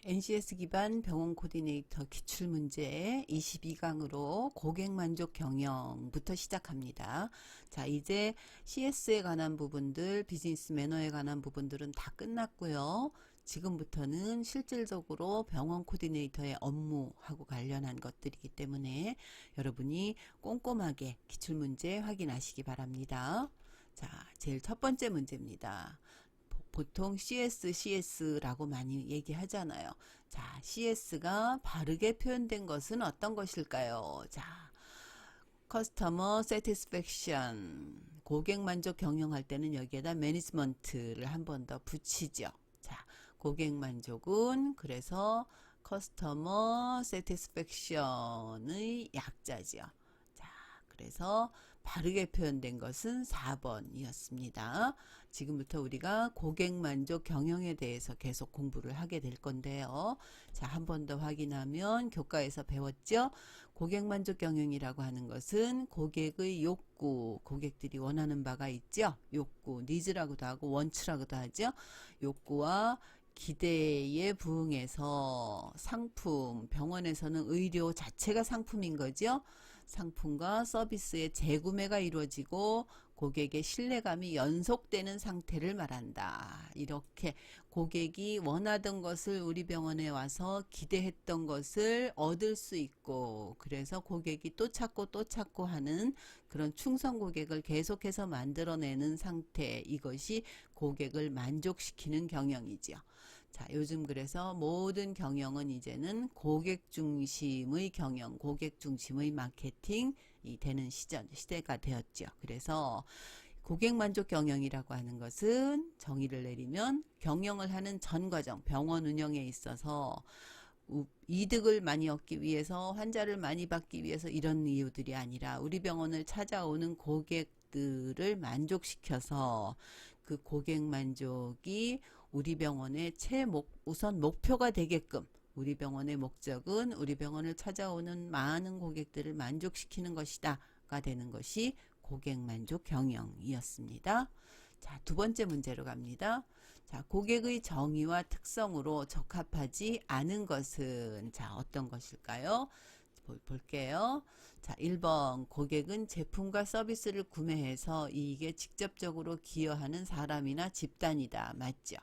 NCS 기반 병원 코디네이터 기출문제 22강으로 고객만족 경영부터 시작합니다. 자, 이제 CS에 관한 부분들, 비즈니스 매너에 관한 부분들은 다 끝났고요. 지금부터는 실질적으로 병원 코디네이터의 업무하고 관련한 것들이기 때문에 여러분이 꼼꼼하게 기출문제 확인하시기 바랍니다. 자, 제일 첫 번째 문제입니다. 보통 CS라고 많이 얘기하잖아요. 자, CS가 바르게 표현된 것은 어떤 것일까요? 자, Customer Satisfaction, 고객 만족 경영할 때는 여기에다 Management를 한 번 더 붙이죠. 자, 고객 만족은 그래서 Customer Satisfaction의 약자죠. 자, 그래서 바르게 표현된 것은 4번이었습니다. 지금부터 우리가 고객만족 경영에 대해서 계속 공부를 하게 될 건데요. 자, 한 번 더 확인하면 교과에서 배웠죠? 고객만족 경영이라고 하는 것은 고객의 욕구, 고객들이 원하는 바가 있죠? 욕구, 니즈라고도 하고 원츠라고도 하죠? 욕구와 기대에 부응해서 상품, 병원에서는 의료 자체가 상품인 거죠. 상품과 서비스의 재구매가 이루어지고 고객의 신뢰감이 연속되는 상태를 말한다. 이렇게 고객이 원하던 것을 우리 병원에 와서 기대했던 것을 얻을 수 있고, 그래서 고객이 또 찾고 또 찾고 하는 그런 충성 고객을 계속해서 만들어내는 상태, 이것이 고객을 만족시키는 경영이죠. 자, 요즘 그래서 모든 경영은 이제는 고객 중심의 경영, 고객 중심의 마케팅이 되는 시대가 되었죠. 그래서 고객 만족 경영이라고 하는 것은 정의를 내리면 경영을 하는 전 과정, 병원 운영에 있어서 이득을 많이 얻기 위해서, 환자를 많이 받기 위해서 이런 이유들이 아니라 우리 병원을 찾아오는 고객들을 만족시켜서 그 고객 만족이 우리 병원의 우선 목표가 되게끔, 우리 병원의 목적은 우리 병원을 찾아오는 많은 고객들을 만족시키는 것이다가 되는 것이 고객 만족 경영이었습니다. 자, 두 번째 문제로 갑니다. 자, 고객의 정의와 특성으로 적합하지 않은 것은, 자, 어떤 것일까요? 볼게요. 자, 1번, 고객은 제품과 서비스를 구매해서 이익에 직접적으로 기여하는 사람이나 집단이다. 맞죠?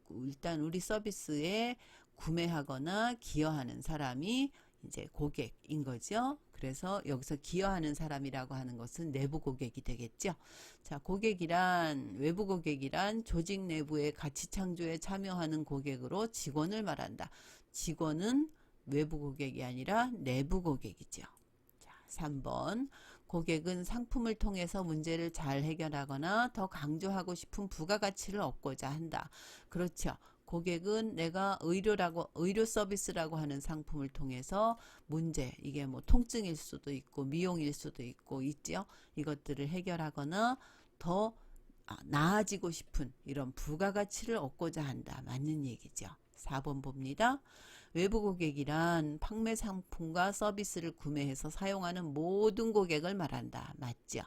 일단 우리 서비스에 구매하거나 기여하는 사람이 이제 고객인 거죠. 그래서 여기서 기여하는 사람이라고 하는 것은 내부 고객이 되겠죠. 자, 고객이란, 외부 고객이란 조직 내부의 가치 창조에 참여하는 고객으로 직원을 말한다. 직원은 외부 고객이 아니라 내부 고객이죠. 자, 3번. 고객은 상품을 통해서 문제를 잘 해결하거나 더 강조하고 싶은 부가가치를 얻고자 한다. 그렇죠. 고객은 내가 의료 서비스라고 하는 상품을 통해서 문제, 이게 뭐 통증일 수도 있고 미용일 수도 있고 있죠. 이것들을 해결하거나 더 나아지고 싶은 이런 부가가치를 얻고자 한다. 맞는 얘기죠. 4번 봅니다. 외부 고객이란 판매 상품과 서비스를 구매해서 사용하는 모든 고객을 말한다. 맞죠?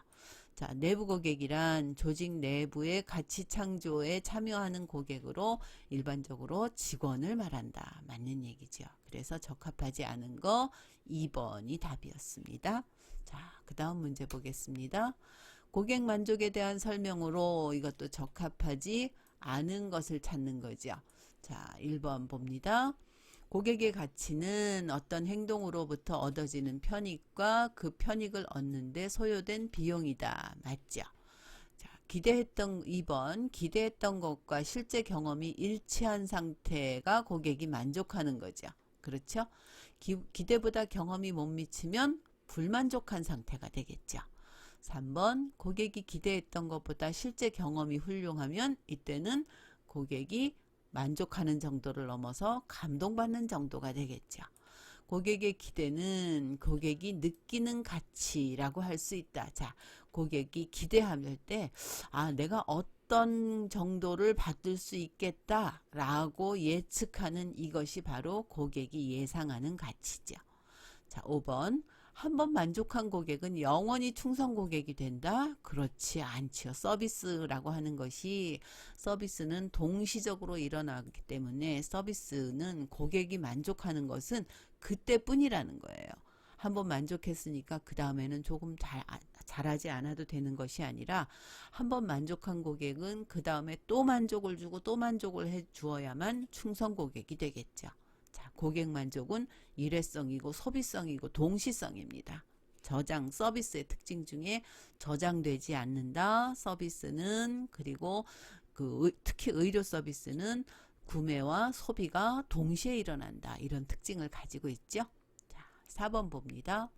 자, 내부 고객이란 조직 내부의 가치 창조에 참여하는 고객으로 일반적으로 직원을 말한다. 맞는 얘기죠. 그래서 적합하지 않은 거 2번이 답이었습니다. 자, 그 다음 문제 보겠습니다. 고객 만족에 대한 설명으로 이것도 적합하지 않은 것을 찾는 거죠. 자, 1번 봅니다. 고객의 가치는 어떤 행동으로부터 얻어지는 편익과 그 편익을 얻는 데 소요된 비용이다. 맞죠? 자, 2번, 기대했던 것과 실제 경험이 일치한 상태가 고객이 만족하는 거죠. 그렇죠? 기대보다 경험이 못 미치면 불만족한 상태가 되겠죠. 3번, 고객이 기대했던 것보다 실제 경험이 훌륭하면 이때는 고객이 만족하는 정도를 넘어서 감동받는 정도가 되겠죠. 고객의 기대는 고객이 느끼는 가치라고 할 수 있다. 자, 고객이 기대할 때, 내가 어떤 정도를 받을 수 있겠다라고 예측하는 이것이 바로 고객이 예상하는 가치죠. 자, 5번. 한번 만족한 고객은 영원히 충성 고객이 된다? 그렇지 않죠. 서비스라고 하는 것이 서비스는 동시적으로 일어나기 때문에 서비스는 고객이 만족하는 것은 그때뿐이라는 거예요. 한번 만족했으니까 그 다음에는 조금 잘하지 않아도 되는 것이 아니라 한번 만족한 고객은 그 다음에 또 만족을 주고 또 만족을 해 주어야만 충성 고객이 되겠죠. 자, 고객 만족은 일회성이고 소비성이고 동시성입니다. 저장 서비스의 특징 중에 저장되지 않는다. 서비스는 그리고 특히 의료 서비스는 구매와 소비가 동시에 일어난다. 이런 특징을 가지고 있죠. 자, 4번 봅니다.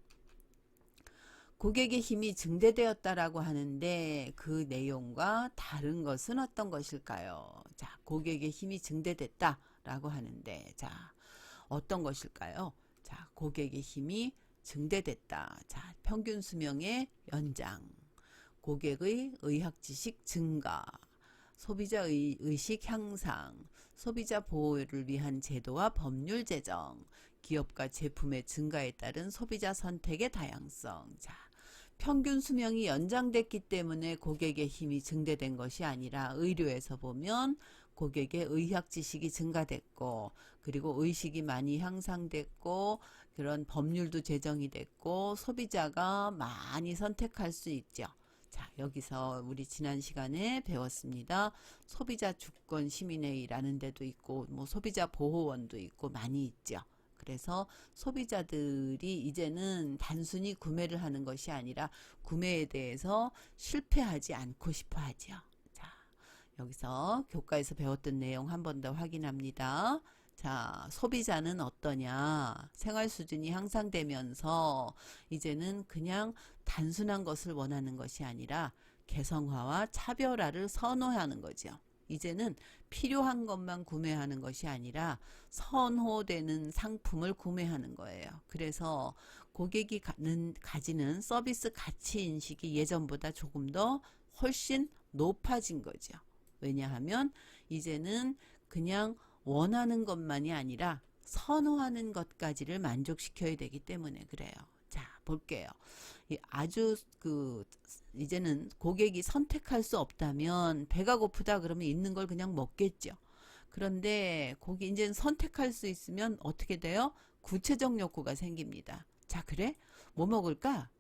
고객의 힘이 증대되었다라고 하는데 그 내용과 다른 것은 어떤 것일까요? 자, 고객의 힘이 증대됐다라고 하는데 자, 어떤 것일까요? 자, 고객의 힘이 증대됐다. 자, 평균 수명의 연장, 고객의 의학 지식 증가, 소비자 의식 향상, 소비자 보호를 위한 제도와 법률 제정, 기업과 제품의 증가에 따른 소비자 선택의 다양성. 자, 평균 수명이 연장됐기 때문에 고객의 힘이 증대된 것이 아니라 의료에서 보면 고객의 의학 지식이 증가됐고 그리고 의식이 많이 향상됐고 그런 법률도 제정이 됐고 소비자가 많이 선택할 수 있죠. 자, 여기서 우리 지난 시간에 배웠습니다. 소비자 주권 시민회의라는 데도 있고 뭐 소비자 보호원도 있고 많이 있죠. 그래서 소비자들이 이제는 단순히 구매를 하는 것이 아니라 구매에 대해서 실패하지 않고 싶어 하죠. 자, 여기서 교과에서 배웠던 내용 한 번 더 확인합니다. 자, 소비자는 어떠냐? 생활 수준이 향상되면서 이제는 그냥 단순한 것을 원하는 것이 아니라 개성화와 차별화를 선호하는 거죠. 이제는 필요한 것만 구매하는 것이 아니라 선호되는 상품을 구매하는 거예요. 그래서 고객이 가지는 서비스 가치 인식이 예전보다 조금 더 훨씬 높아진 거죠. 왜냐하면 이제는 그냥 원하는 것만이 아니라 선호하는 것까지를 만족시켜야 되기 때문에 그래요. 자, 볼게요. 아주 이제는 고객이 선택할 수 없다면 배가 고프다 그러면 있는 걸 그냥 먹겠죠. 그런데 이제는 선택할 수 있으면 어떻게 돼요? 구체적 욕구가 생깁니다. 자, 그래? 뭐 먹을까?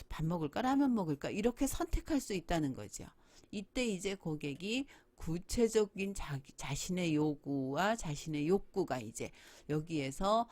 밥 먹을까? 라면 먹을까? 이렇게 선택할 수 있다는 거죠. 이때 이제 고객이 구체적인 자신의 요구와 자신의 욕구가 이제 여기에서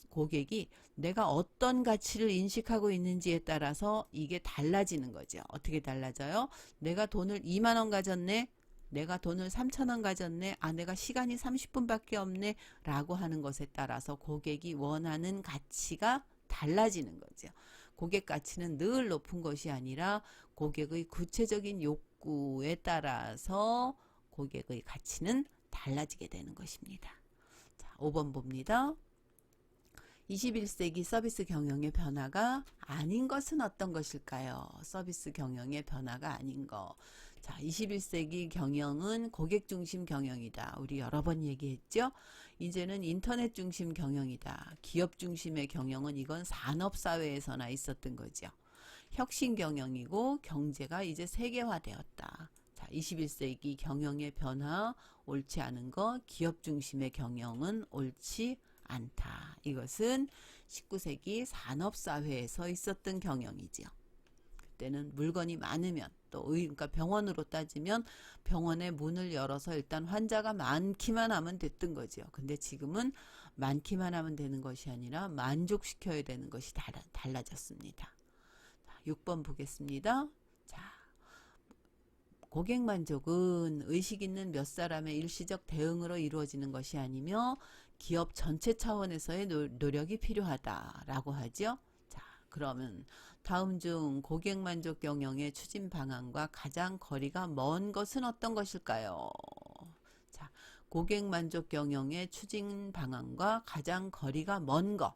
고객이 내가 어떤 가치를 인식하고 있는지에 따라서 이게 달라지는 거죠. 어떻게 달라져요? 내가 돈을 2만 원 가졌네. 내가 돈을 3천 원 가졌네. 아, 내가 시간이 30분밖에 없네. 라고 하는 것에 따라서 고객이 원하는 가치가 달라지는 거죠. 고객 가치는 늘 높은 것이 아니라 고객의 구체적인 욕구에 따라서 고객의 가치는 달라지게 되는 것입니다. 자, 5번 봅니다. 21세기 서비스 경영의 변화가 아닌 것은 어떤 것일까요? 서비스 경영의 변화가 아닌 거. 자, 21세기 경영은 고객 중심 경영이다. 우리 여러 번 얘기했죠? 이제는 인터넷 중심 경영이다. 기업 중심의 경영은 이건 산업사회에서나 있었던 거죠. 혁신 경영이고 경제가 이제 세계화되었다. 자, 21세기 경영의 변화, 옳지 않은 거, 기업 중심의 경영은 옳지 않다. 이것은 19세기 산업사회에서 있었던 경영이죠. 그때는 물건이 많으면 또 그러니까 병원으로 따지면 병원의 문을 열어서 일단 환자가 많기만 하면 됐던 거죠. 근데 지금은 많기만 하면 되는 것이 아니라 만족시켜야 되는 것이 달라졌습니다. 자, 6번 보겠습니다. 자, 고객 만족은 의식 있는 몇 사람의 일시적 대응으로 이루어지는 것이 아니며 기업 전체 차원에서의 노력이 필요하다라고 하죠. 자, 그러면 다음 중 고객 만족 경영의 추진 방안과 가장 거리가 먼 것은 어떤 것일까요? 자, 고객 만족 경영의 추진 방안과 가장 거리가 먼 것.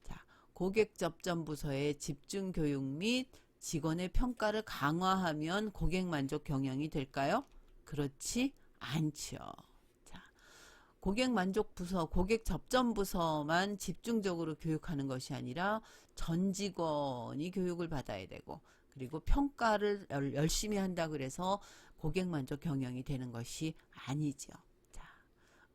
자, 고객 접점 부서의 집중 교육 및 직원의 평가를 강화하면 고객 만족 경영이 될까요? 그렇지 않죠. 자, 고객 만족 부서, 고객 접점 부서만 집중적으로 교육하는 것이 아니라 전 직원이 교육을 받아야 되고, 그리고 평가를 열심히 한다 그래서 고객 만족 경영이 되는 것이 아니죠. 자,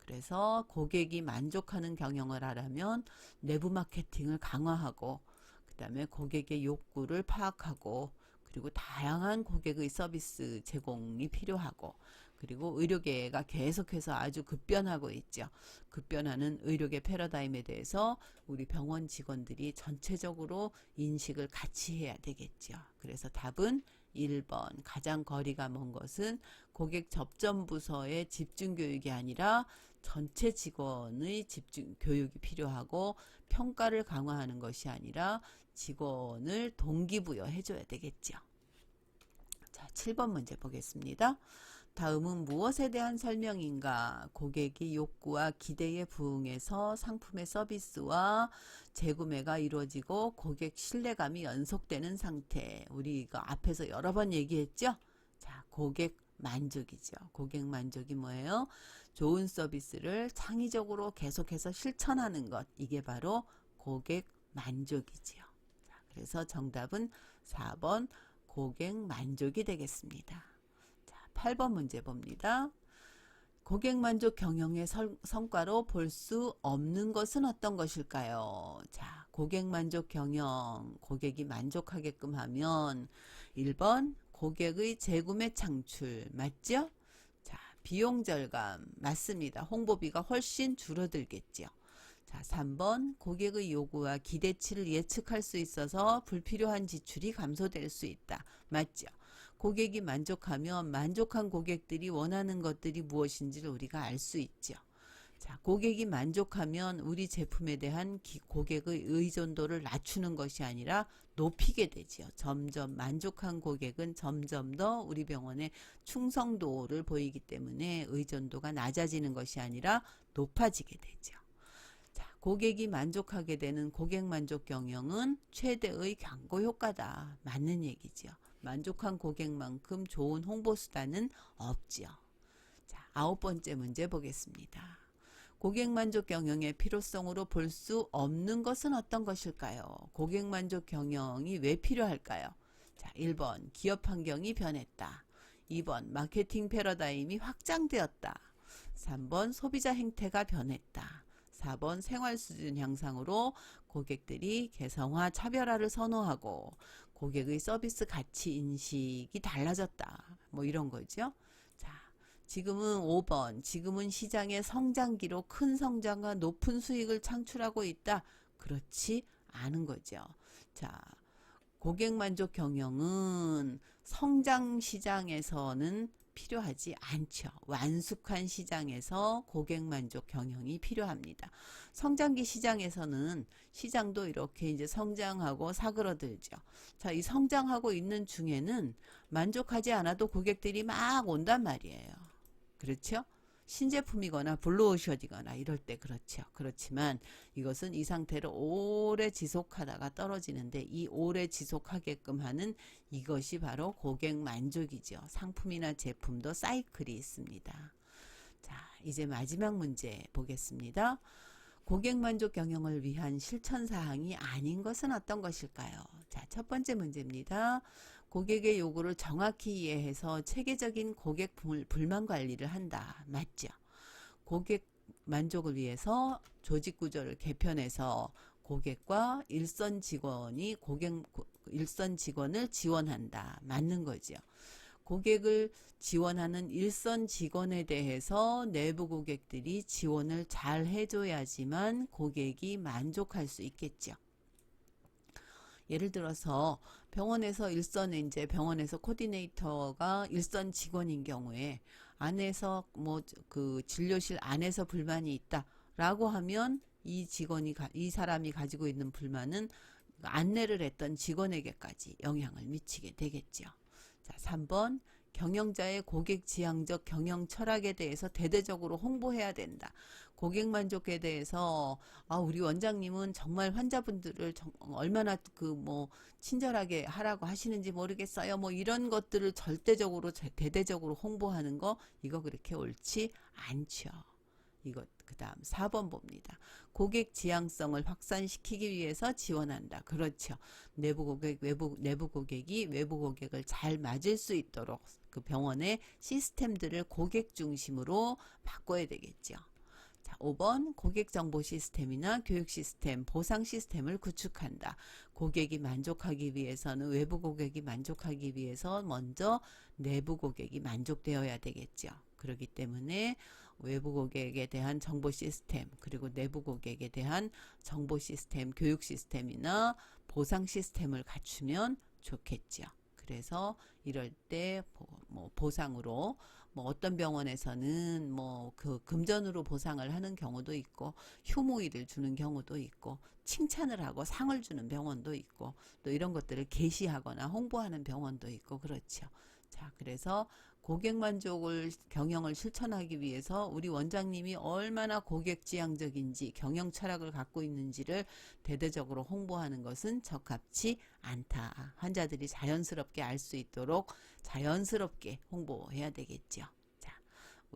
그래서 고객이 만족하는 경영을 하려면 내부 마케팅을 강화하고, 그 다음에 고객의 욕구를 파악하고, 그리고 다양한 고객의 서비스 제공이 필요하고, 그리고 의료계가 계속해서 아주 급변하고 있죠. 급변하는 의료계 패러다임에 대해서 우리 병원 직원들이 전체적으로 인식을 같이 해야 되겠죠. 그래서 답은 1번 가장 거리가 먼 것은 고객 접점 부서의 집중 교육이 아니라 전체 직원의 집중 교육이 필요하고, 평가를 강화하는 것이 아니라 직원을 동기부여해 줘야 되겠죠. 자, 7번 문제 보겠습니다. 다음은 무엇에 대한 설명인가? 고객이 욕구와 기대에 부응해서 상품의 서비스와 재구매가 이루어지고 고객 신뢰감이 연속되는 상태. 우리 이거 앞에서 여러 번 얘기했죠? 자, 고객 만족이죠. 고객 만족이 뭐예요? 좋은 서비스를 창의적으로 계속해서 실천하는 것. 이게 바로 고객 만족이지요. 자, 그래서 정답은 4번 고객 만족이 되겠습니다. 8번 문제 봅니다. 고객 만족 경영의 성과로 볼 수 없는 것은 어떤 것일까요? 자, 고객 만족 경영, 고객이 만족하게끔 하면 1번 고객의 재구매 창출, 맞죠? 자, 비용 절감, 맞습니다. 홍보비가 훨씬 줄어들겠죠. 자, 3번 고객의 요구와 기대치를 예측할 수 있어서 불필요한 지출이 감소될 수 있다. 맞죠? 고객이 만족하면 만족한 고객들이 원하는 것들이 무엇인지를 우리가 알 수 있죠. 자, 고객이 만족하면 우리 제품에 대한 고객의 의존도를 낮추는 것이 아니라 높이게 되지요. 점점 만족한 고객은 점점 더 우리 병원의 충성도를 보이기 때문에 의존도가 낮아지는 것이 아니라 높아지게 되죠. 자, 고객이 만족하게 되는 고객 만족 경영은 최대의 광고 효과다. 맞는 얘기죠. 만족한 고객만큼 좋은 홍보 수단은 없지요. 자, 9번째 문제 보겠습니다. 고객 만족 경영의 필요성으로 볼 수 없는 것은 어떤 것일까요? 고객 만족 경영이 왜 필요할까요? 자, 1번 기업 환경이 변했다. 2번 마케팅 패러다임이 확장되었다. 3번 소비자 행태가 변했다. 4번 생활 수준 향상으로 고객들이 개성화 차별화를 선호하고 고객의 서비스 가치 인식이 달라졌다. 뭐 이런 거죠. 자, 지금은 5번. 지금은 시장의 성장기로 큰 성장과 높은 수익을 창출하고 있다. 그렇지 않은 거죠. 자, 고객 만족 경영은 성장 시장에서는 필요하지 않죠. 완숙한 시장에서 고객 만족 경영이 필요합니다. 성장기 시장에서는 시장도 이렇게 이제 성장하고 사그러들죠. 자, 이 성장하고 있는 중에는 만족하지 않아도 고객들이 막 온단 말이에요. 그렇죠? 신제품이거나 블루오션이거나 이럴 때 그렇죠. 그렇지만 이것은 이 상태를 오래 지속하다가 떨어지는데 이 오래 지속하게끔 하는 이것이 바로 고객 만족이죠. 상품이나 제품도 사이클이 있습니다. 자, 이제 마지막 문제 보겠습니다. 고객 만족 경영을 위한 실천 사항이 아닌 것은 어떤 것일까요? 자, 첫 번째 문제입니다. 고객의 요구를 정확히 이해해서 체계적인 고객 불만 관리를 한다. 맞죠? 고객 만족을 위해서 조직 구조를 개편해서 고객과 일선 직원을 지원한다. 맞는 거죠. 고객을 지원하는 일선 직원에 대해서 내부 고객들이 지원을 잘 해줘야지만 고객이 만족할 수 있겠죠. 예를 들어서 병원에서 병원에서 코디네이터가 일선 직원인 경우에 안에서 그 진료실 안에서 불만이 있다라고 하면 이 사람이 가지고 있는 불만은 안내를 했던 직원에게까지 영향을 미치게 되겠죠. 자, 3번 경영자의 고객 지향적 경영 철학에 대해서 대대적으로 홍보해야 된다. 고객 만족에 대해서 우리 원장님은 정말 환자분들을 얼마나 친절하게 하라고 하시는지 모르겠어요. 뭐 이런 것들을 대대적으로 홍보하는 거 이거 그렇게 옳지 않죠. 이것 그 다음 4번 봅니다. 고객 지향성을 확산시키기 위해서 지원한다. 그렇죠. 내부 고객, 내부 고객이 외부 고객을 잘 맞을 수 있도록 그 병원의 시스템들을 고객 중심으로 바꿔야 되겠죠. 자, 5번 고객 정보 시스템이나 교육 시스템, 보상 시스템을 구축한다. 고객이 만족하기 위해서는 외부 고객이 만족하기 위해서 먼저 내부 고객이 만족되어야 되겠죠. 그렇기 때문에 외부 고객에 대한 정보 시스템, 그리고 내부 고객에 대한 정보 시스템, 교육 시스템이나 보상 시스템을 갖추면 좋겠죠. 그래서 이럴 때 뭐 보상으로 뭐 어떤 병원에서는 뭐 그 금전으로 보상을 하는 경우도 있고 휴무일을 주는 경우도 있고 칭찬을 하고 상을 주는 병원도 있고 또 이런 것들을 게시하거나 홍보하는 병원도 있고 그렇죠. 자, 그래서 고객 만족을 경영을 실천하기 위해서 우리 원장님이 얼마나 고객 지향적인지 경영 철학을 갖고 있는지를 대대적으로 홍보하는 것은 적합치 않다. 환자들이 자연스럽게 알 수 있도록 자연스럽게 홍보해야 되겠죠. 자,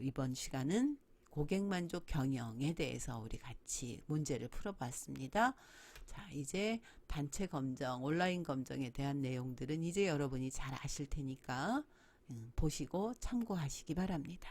이번 시간은 고객 만족 경영에 대해서 우리 같이 문제를 풀어봤습니다. 자, 이제 단체 검정, 온라인 검정에 대한 내용들은 이제 여러분이 잘 아실 테니까 보시고 참고하시기 바랍니다.